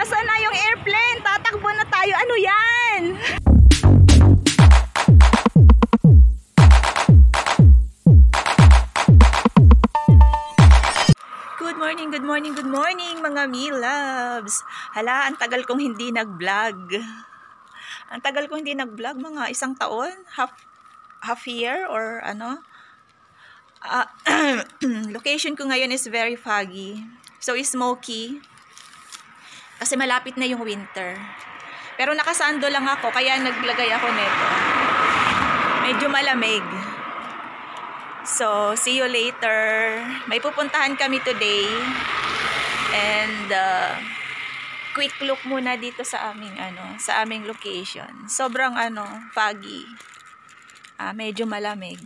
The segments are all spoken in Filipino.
Asan na yung airplane? Tatakbo na tayo. Ano yan? Good morning, good morning, good morning mga me-loves. Hala, ang tagal kong hindi nag-vlog. Ang tagal kong hindi nag-vlog, mga isang taon, half year or ano. Location ko ngayon is very foggy. So smoky. Kasi malapit na yung winter. Pero nakasando lang ako, kaya naglagay ako nito. Medyo malamig. So, see you later. May pupuntahan kami today. And quick look muna dito sa aming location. Sobrang foggy. Medyo malamig.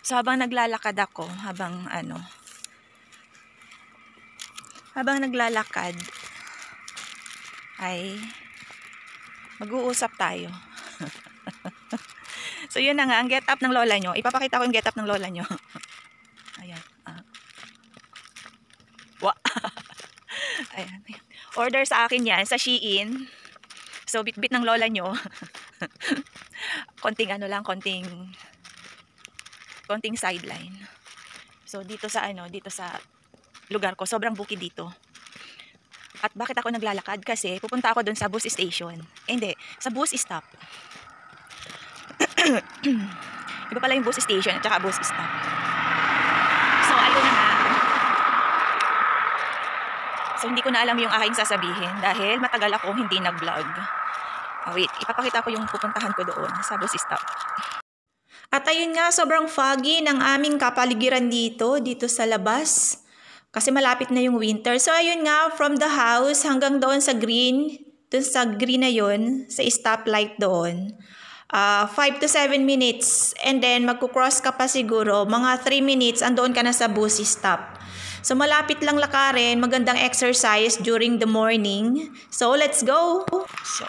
So, habang naglalakad ako, habang naglalakad, ay mag-uusap tayo. So, yun na nga, ang get up ng lola nyo. Ipapakita ko yung get up ng lola nyo. Ayan. Ayan. Order sa akin yan, sa Shein. So, bit-bit ng lola nyo. konting sideline. So, dito sa lugar ko, sobrang bukid dito. At bakit ako naglalakad? Kasi pupunta ako dun sa bus station. Hindi, sa bus stop. Iba pala yung bus station at saka bus stop. So, ayun na nga. So, hindi ko na alam yung aking sasabihin dahil matagal akong hindi nag-vlog. Wait, ipapakita ko yung pupuntahan ko doon sa bus stop. At ayun nga, sobrang foggy ng aming kapaligiran dito sa labas. Kasi malapit na yung winter. So, ayun nga, from the house hanggang doon sa green. Doon sa green na yun, sa stoplight doon. 5 to 7 minutes. And then, magkukross ka pa siguro. Mga 3 minutes, andoon ka na sa bus stop. So, malapit lang lakarin. Magandang exercise during the morning. So, let's go! So,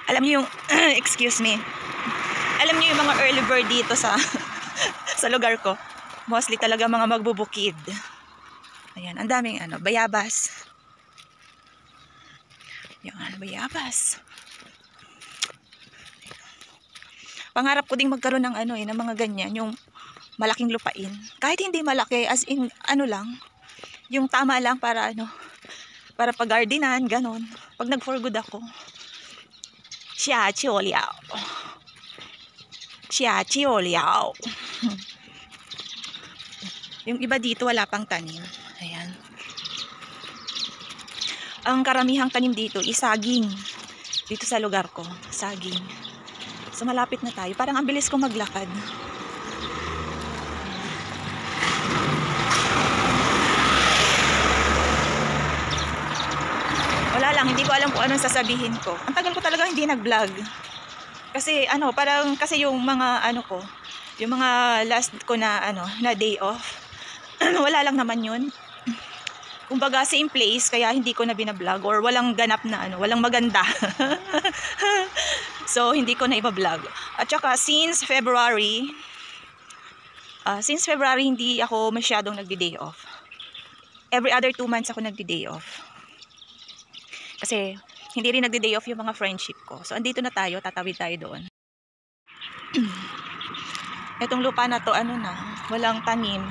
alam niyo yung, excuse me. Alam niyo yung mga early bird dito sa lugar ko. Mostly talaga mga magbubukid. Ayan, ang daming bayabas. Yan, bayabas. Pangarap ko ding magkaroon ng ng mga ganyan, yung malaking lupain. Kahit hindi malaki, as in lang, yung tama lang para para pag-gardenan, ganon. Pag nag-for good ako. Xia qiu liao. Xia qiu liao. Yung iba dito wala pang tanim. Ayan. Ang karamihang tanim dito is saging. Dito sa lugar ko, saging. So malapit na tayo. Parang ang bilis kong maglakad. Wala lang, hindi ko alam kung anong sasabihin ko. Ang tagal ko talaga hindi nag-vlog. Kasi kasi yung mga yung mga last ko na na day off. Wala lang naman yun. Kumbaga same place kaya hindi ko na binablog or walang ganap na walang maganda. So hindi ko na iba-vlog. At saka since February hindi ako masyadong nagdi-day off. Every other 2 months ako nagdi-day off. Kasi hindi rin nagdi-day off yung mga friendship ko. So andito na tayo, tatawid tayo doon. Itong lupa na to walang tanim.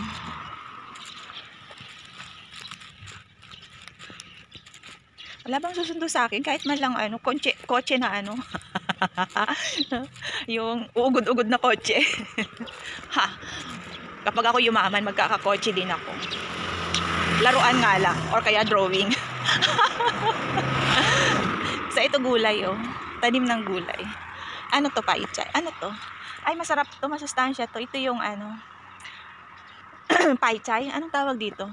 Wala bang susundo sa akin kahit man lang kotse na yung uugod-ugod na kotse. Ha. Kapag ako yumaman, magkakakotse din ako. Laruan nga lang or kaya drawing. So ito gulay tanim ng gulay. Ano to, paichay? Ano to? Ay masarap to, masustansya to. Ito yung paichay. Anong tawag dito?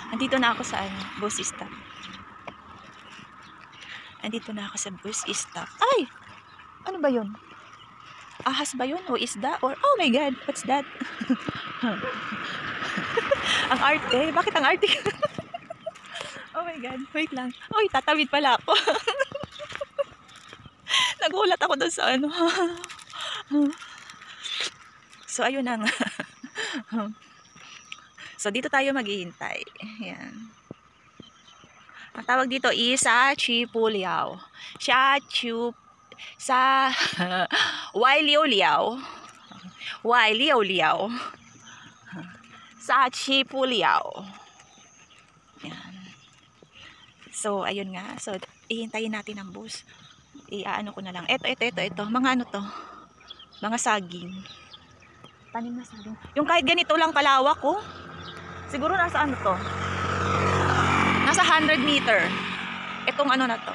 Andito na ako sa bus stop. Andito na ako sa bus stop. Ay! Ano ba yun? Ahas ba yun? O isda? Or, oh my God, what's that? Ang arte. Bakit ang arte? Oh my God, wait lang. Oy, tatawid pala ako. Nagulat ako doon sa So, ayun na nga. So, dito tayo maghihintay. Ayan. Ang tawag dito is Sachipuliao. Sa Wailiuliao. Sachipuliao. Ayan. So, ayun nga. So, ihintayin natin ang bus. Iaano ko na lang. Ito. Mga ano to? Mga saging. Tanim na saging. Yung kahit ganito lang kalawak, oh. Siguro nasa ano to? Nasa 100 meter. Itong ano na to.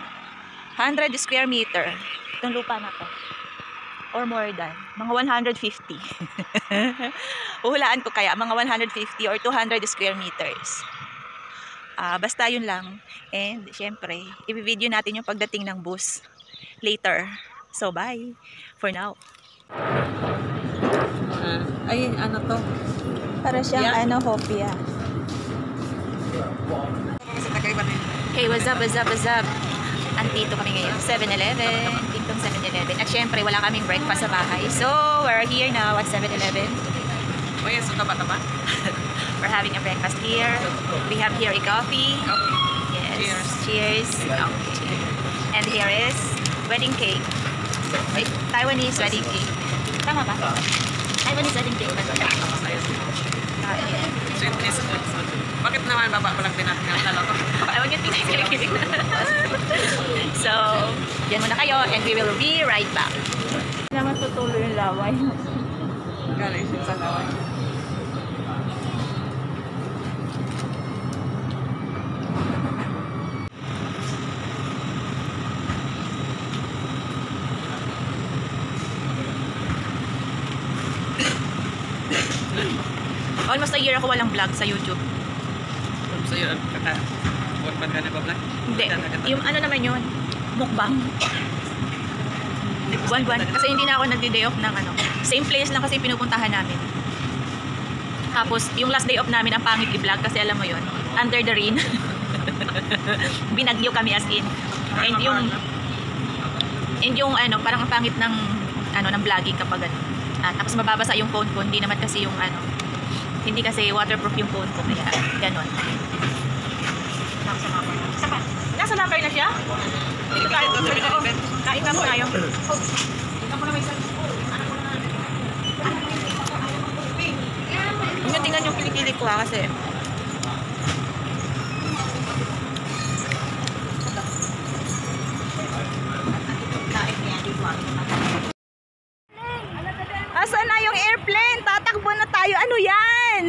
100 square meter. Itong lupa na to. Or more than. Mga 150. Uhulaan ko kaya. Mga 150 or 200 square meters. Basta yun lang. And, syempre, i-video natin yung pagdating ng bus later. So, bye. For now. Ay, ano to? Para siyang hopia. Hey, what's up? Andito kami ngayon. 7-Eleven. Tintong 7-Eleven. At syempre, wala kaming breakfast sa bahay. So, we're here now at 7-Eleven. O yan, so taba-taba. We're having a breakfast here. We have here a coffee. Yes. Cheers. Okay. And here is wedding cake. Wait, Taiwanese wedding cake. Tama ba? Taiwanese wedding cake. Sweetness. Bakit naman baba ko lang din natin ang lalo to? Huwag yung kilig. So, dyan muna kayo and we will be right back. Naman tutuloy yung laway. Galing siya sa laway. Almost a year ako walang vlog sa YouTube. So yun, buwan pa ka na ba vlog? Hindi. Yung ano naman yun, mukbang. Buwan-buwan. Kasi hindi na ako nagdi-day off ng ano. Same place lang kasi pinupuntahan namin. Tapos, yung last day off namin, ang pangit i-vlog kasi alam mo yun, under the rain. Binagyo kami as in. And yung ano, parang ang pangit ng ano ng vlogging kapag ano. Tapos mababasa yung phone ko, hindi naman kasi yung ano, hindi kasi waterproof yung phone ko, kaya ganon. Nasa number na siya? Dito tayo. Kain na po tayo. Tingnan yung kilikili ko kasi. Asan na yung airplane? Tatakbo na tayo. Ano yan?